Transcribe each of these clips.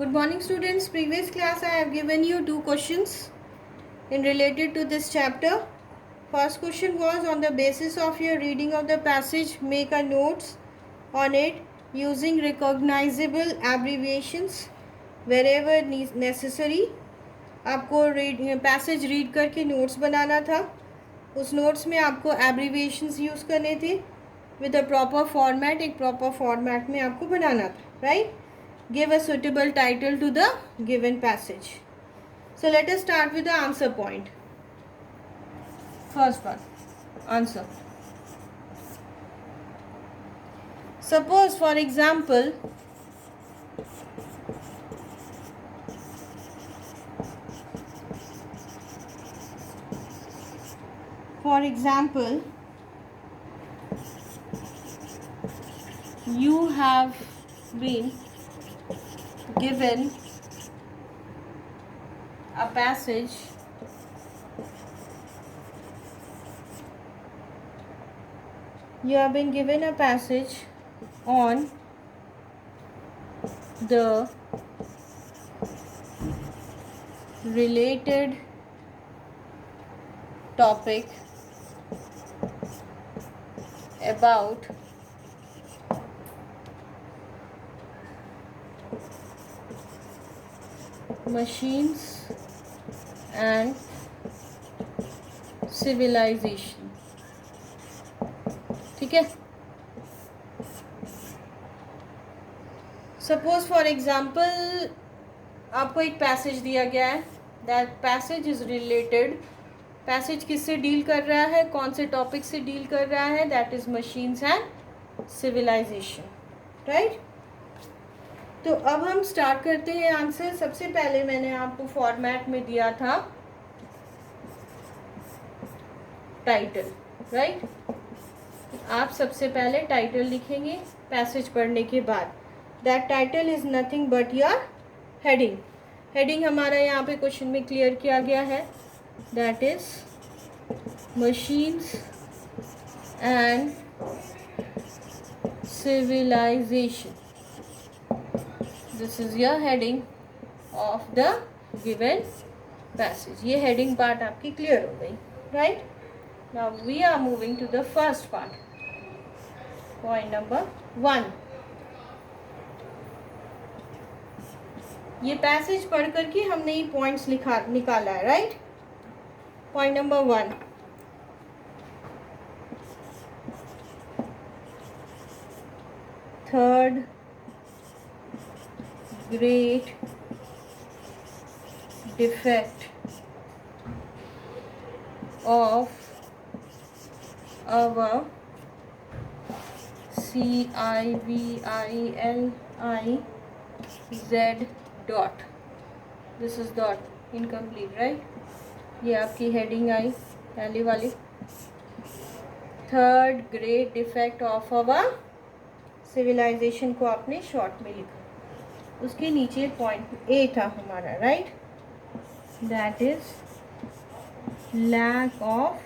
Good morning students. Previous class I have given you two questions in related to this chapter. First question was, on the basis of your reading of the passage, make a notes on it using recognizable abbreviations wherever necessary. आपको passage read करके notes बनाना था. उस notes में आपको abbreviations use करने थे with a proper format. एक proper format में आपको बनाना था, right? Give a suitable title to the given passage. So let us start with the answer point. First one, answer. Suppose for example, you have been given a passage on the related topic about machines and civilization. ठीक है. Suppose for example आपको एक passage दिया गया है. That passage is related. Passage किससे deal कर रहा है, कौन से टॉपिक से डील कर रहा है? That is machines and civilisation, right? तो अब हम स्टार्ट करते हैं आंसर. सबसे पहले मैंने आपको फॉर्मेट में दिया था टाइटल, राइट? आप सबसे पहले टाइटल लिखेंगे पैसेज पढ़ने के बाद. That title is nothing but your heading. Heading हमारा यहाँ पे क्वेश्चन में क्लियर किया गया है. That is machines and civilisation. This is your heading of the given passage. ये heading part आपकी clear हो गई, right? Now we are moving to the first part. Point number 1. ये passage पढ़ करके हमने ये points निकाला है, right? Point number 1. Third great defect of our civilized dot. This is dot incomplete, right? ये आपकी हेडिंग आई पहली वाली. Third great defect of our civilisation को आपने शॉर्ट में लिखा. उसके नीचे पॉइंट ए था हमारा, right? That is lack of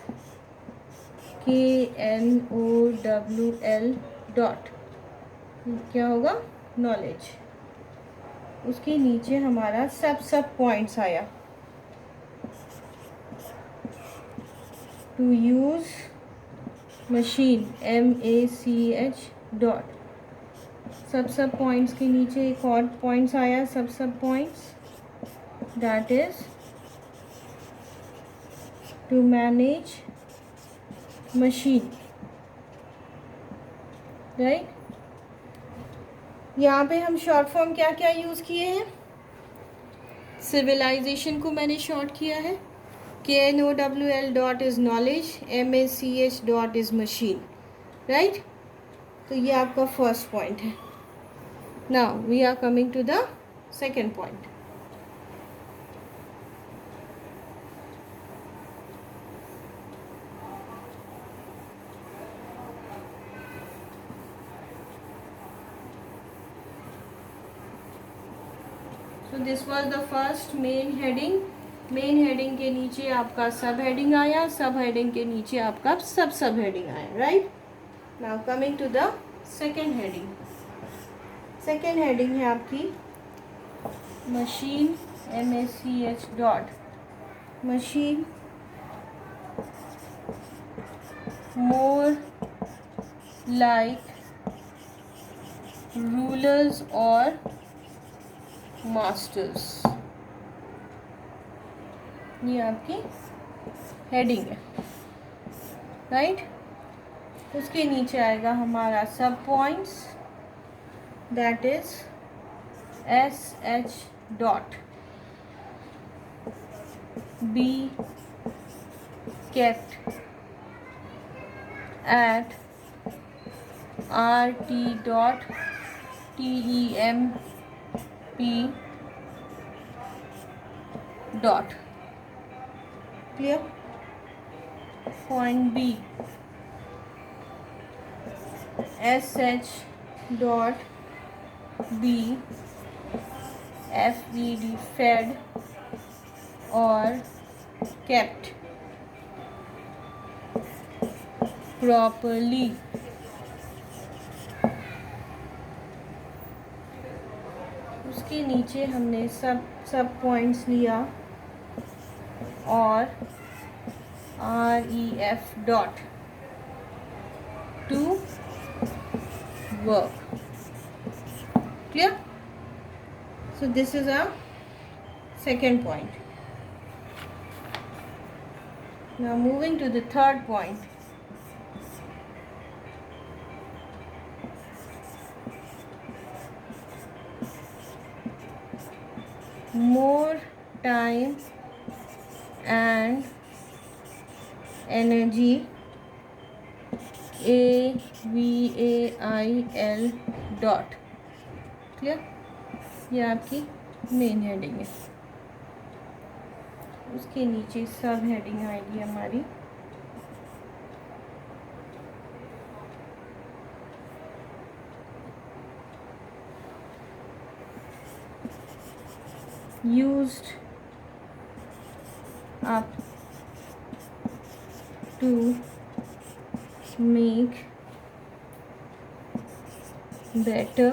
KNOWL dot. क्या होगा? नॉलेज. उसके नीचे हमारा सब पॉइंट्स आया. To use machine MACH dot. सब पॉइंट्स के नीचे एक और पॉइंट्स आया. सब points. That is to manage machine, right? यहाँ पे हम शॉर्ट फॉर्म क्या क्या यूज़ किए हैं? सिविलाइजेशन को मैंने शॉर्ट किया है. KNOWL dot is knowledge, MACH dot is machine, right? तो ये आपका फर्स्ट पॉइंट है. Now we are coming to the second point. So this was the first main heading. Main heading के नीचे आपका सब हेडिंग आया. सब हेडिंग के नीचे आपका सब हेडिंग आया, right? Now coming to the second heading. Second heading है आपकी machine, MACH dot, machine more like rulers or masters. ये आपकी हेडिंग है, राइट। उसके नीचे आएगा हमारा सब points, that is SH dot be kept at RT dot TEMP dot. Clear? Point B, SH dot B FED fed or kept properly. उसके नीचे हमने सब पॉइंट्स लिया और REF dot to work. Clear? So this is our second point. Now moving to the third point. More time and energy, AVAIL dot. Clear? ये आपकी main heading है। उसके नीचे सब हेडिंग आएगी हमारी used up to make better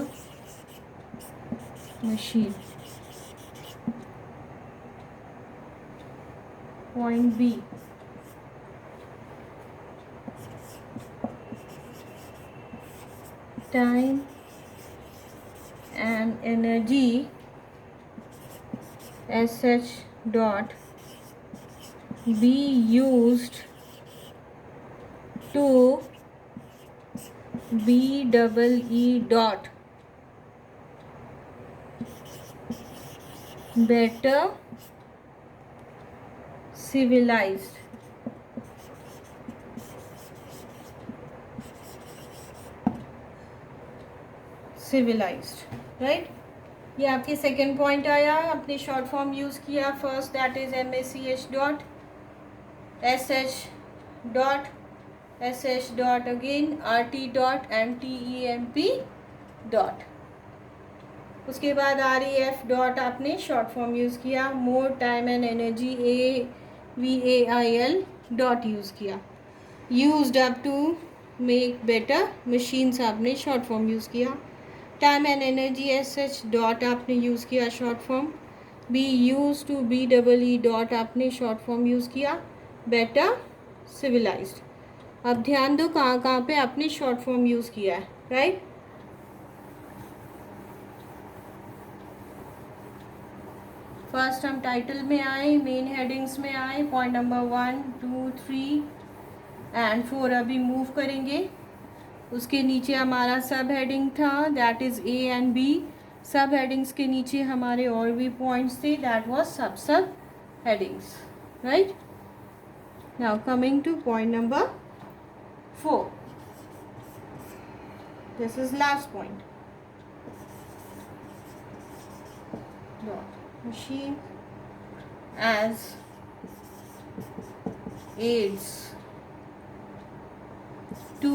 machine. Point B, time and energy, SH dot be used to BEE dot better civilized. Right. ये आपके सेकेंड पॉइंट आया, अपने शॉर्ट फॉर्म यूज़ किया। First that is MACH dot SH dot again RT dot TEMP dot. उसके बाद REF dot आपने short form use किया। More time and energy AVAIL dot use किया। Used up to make better machines आपने short form use किया। Time and energy SH dot आपने use किया short form. Be use to BEE dot आपने short form use किया। Better civilised. अब ध्यान दो कहाँ कहाँ पे आपने शॉर्ट फॉर्म यूज़ किया है, राइट। फर्स्ट हम टाइटल में आए, मेन हेडिंग्स में आए। पॉइंट नंबर 1, 2, 3 एंड 4 अभी मूव करेंगे। उसके नीचे हमारा सब हेडिंग था, that is A and B। सब हेडिंग्स के नीचे हमारे और भी पॉइंट्स थे, दैट वाज सब headings, right. Now coming two point number 4, this is last point. Machine as aids to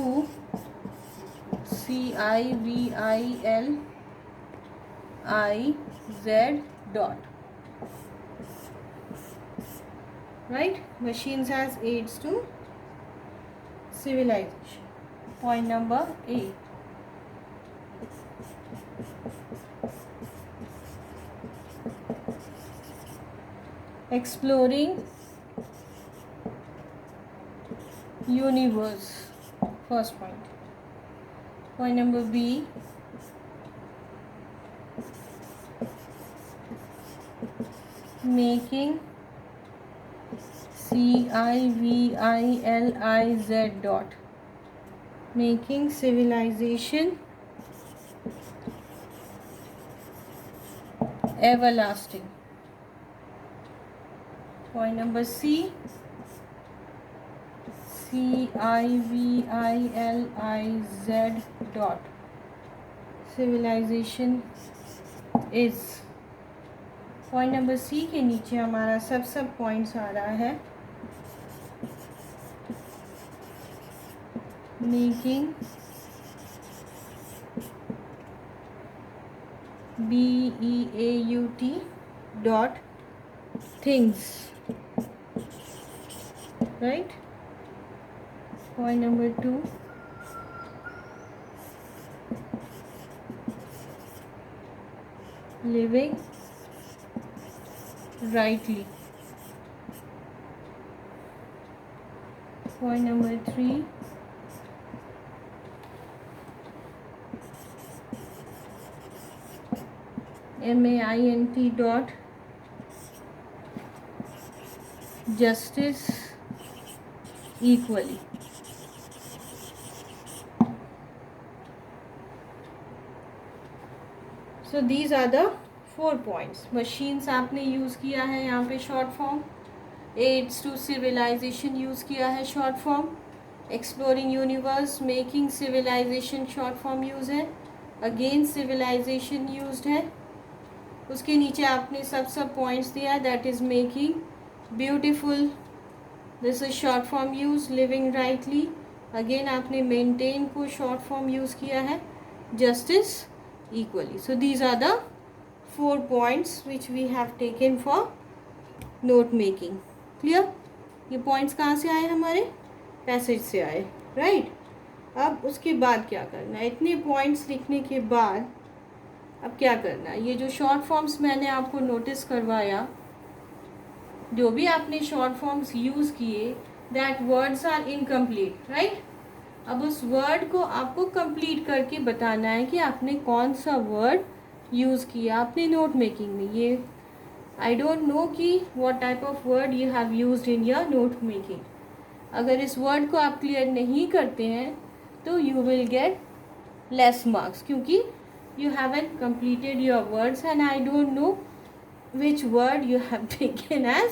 CIVILIZ dot. Right? Machines as aids to civilization. Point number 8. Exploring universe. First point. Point number B. Making CIVILIZ dot. Making civilization everlasting. Point number C. CIVILIZ dot. Civilization is. Point number C के नीचे हमारा सब points आ रहा है. Making BEAUT dot things, right? Point number 2, living rightly. Point number 3, MAINT dot justice equally. So these are the 4 points. Machines आपने use किया है यहाँ पे short form. Aids to civilisation use किया है short form. Exploring universe, making civilisation short form use है. Against civilisation used है. उसके नीचे आपने सब पॉइंट्स दिया है. That is making beautiful, this is short form use. Living rightly, again आपने मेंटेन को शॉर्ट फॉर्म यूज़ किया है. Justice equally. So these are the 4 points which we have taken for note making. Clear? ये points कहाँ से आए हमारे? Passage से आए, right? अब उसके बाद क्या करना है? इतने points लिखने के बाद अब क्या करना है? ये जो शॉर्ट फॉर्म्स मैंने आपको नोटिस करवाया, जो भी आपने शॉर्ट फॉर्म्स यूज़ किए, that words are incomplete, right? अब उस वर्ड को आपको कंप्लीट करके बताना है कि आपने कौन सा वर्ड यूज़ किया अपने नोट मेकिंग में. ये आई डोंट नो कि what type of word you have used in your note making. अगर इस वर्ड को आप क्लियर नहीं करते हैं तो you will get less marks, क्योंकि you haven't completed your words and I don't know which word you have taken as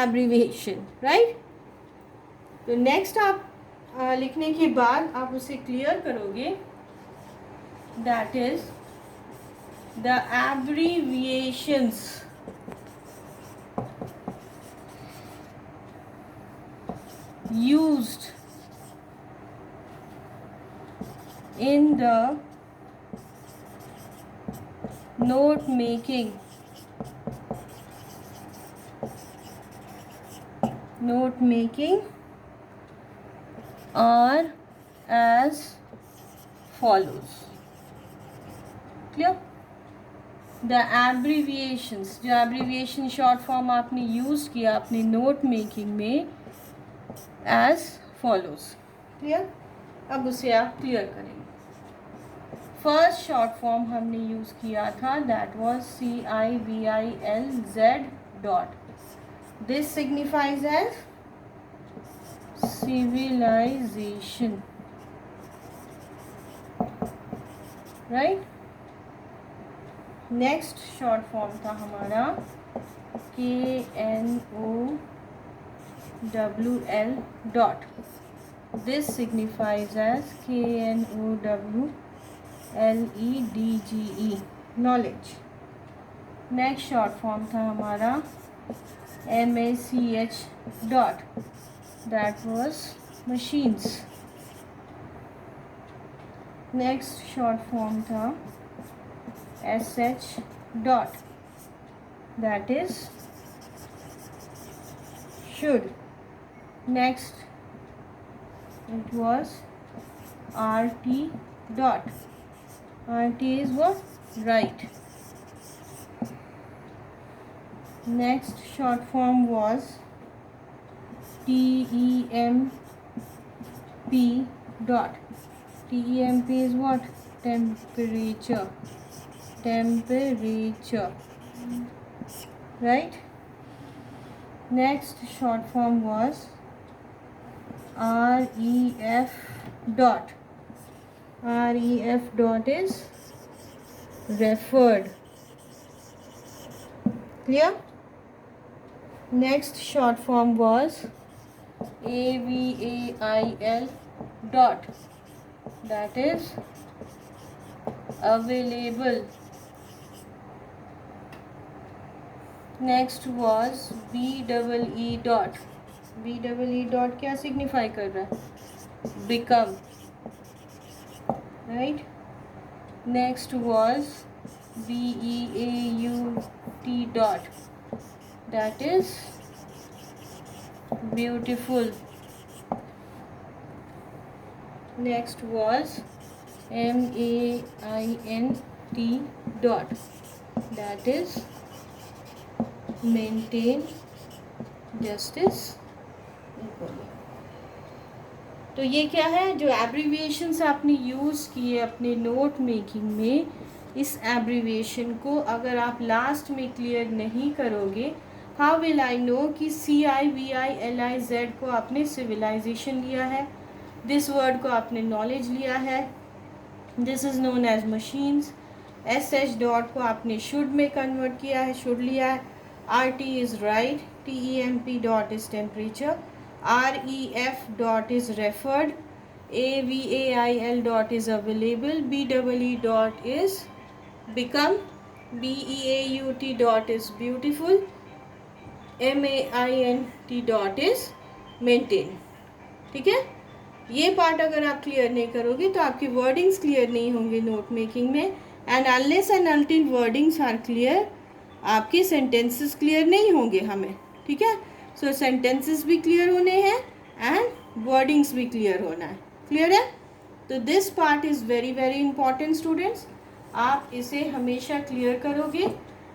abbreviation, right? तो नेक्स्ट आप लिखने के बाद आप उसे क्लियर करोगे. That is the abbreviations used in the note making are as follows. Clear? The abbreviations, जो abbreviation short form आपने यूज़ किया अपने note making में, as follows. Clear? अब उसे आप क्लियर करेंगे. फर्स्ट शॉर्ट फॉर्म हमने यूज़ किया था, that was CIVILZ dot. This signifies as civilization, right? Next short form था हमारा KNOWL dot. This signifies as KNOWLEDGE, knowledge. Next short form था हमारा MACH dot. That was machines. Next short form था SH dot. That is should. Next it was RT dot. RT is what? Right. Next short form was TEMP dot. TEMP is what? Temperature. Temperature. Right? Next short form was REF dot. REF dot is referred. Clear? Next short form was AVAIL dot, that is available. Next was BEE dot. BEE dot क्या signify कर रहा है? Become. Right? Next was BEAUT dot, that is beautiful. Next was MAINT dot, that is maintain justice equally. तो ये क्या है, जो abbreviations आपने यूज़ किए अपने नोट मेकिंग में, इस एब्रीविएशन को अगर आप लास्ट में क्लियर नहीं करोगे, हाउ विल आई नो कि CIVILIZ को आपने सिविलाइजेशन लिया है, दिस वर्ड को आपने नॉलेज लिया है, this is known as machines, SH dot को आपने शुड में कन्वर्ट किया है, शुड लिया है, RT is right, TEMP dot is temperature, REF dot is referred, AVAIL dot is available, BEE dot is become, BEAUT dot is beautiful, MAINT dot is maintain. ठीक है, ये पार्ट अगर आप क्लियर नहीं करोगे तो आपकी वर्डिंग्स क्लियर नहीं होंगे नोट मेकिंग में, and unless and until wordings are clear आपके सेंटेंसेस क्लियर नहीं होंगे हमें. ठीक है, सो सेंटेंसेस भी क्लियर होने हैं एंड वर्डिंग्स भी क्लियर होना है. क्लियर है? तो this part is very very important students. आप इसे हमेशा क्लियर करोगे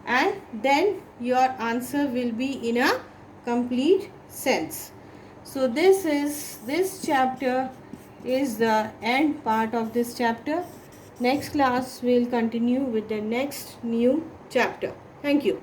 and then your answer will be in a complete sense. So this chapter is the end part of this chapter. Next class will continue with the next new chapter. Thank you.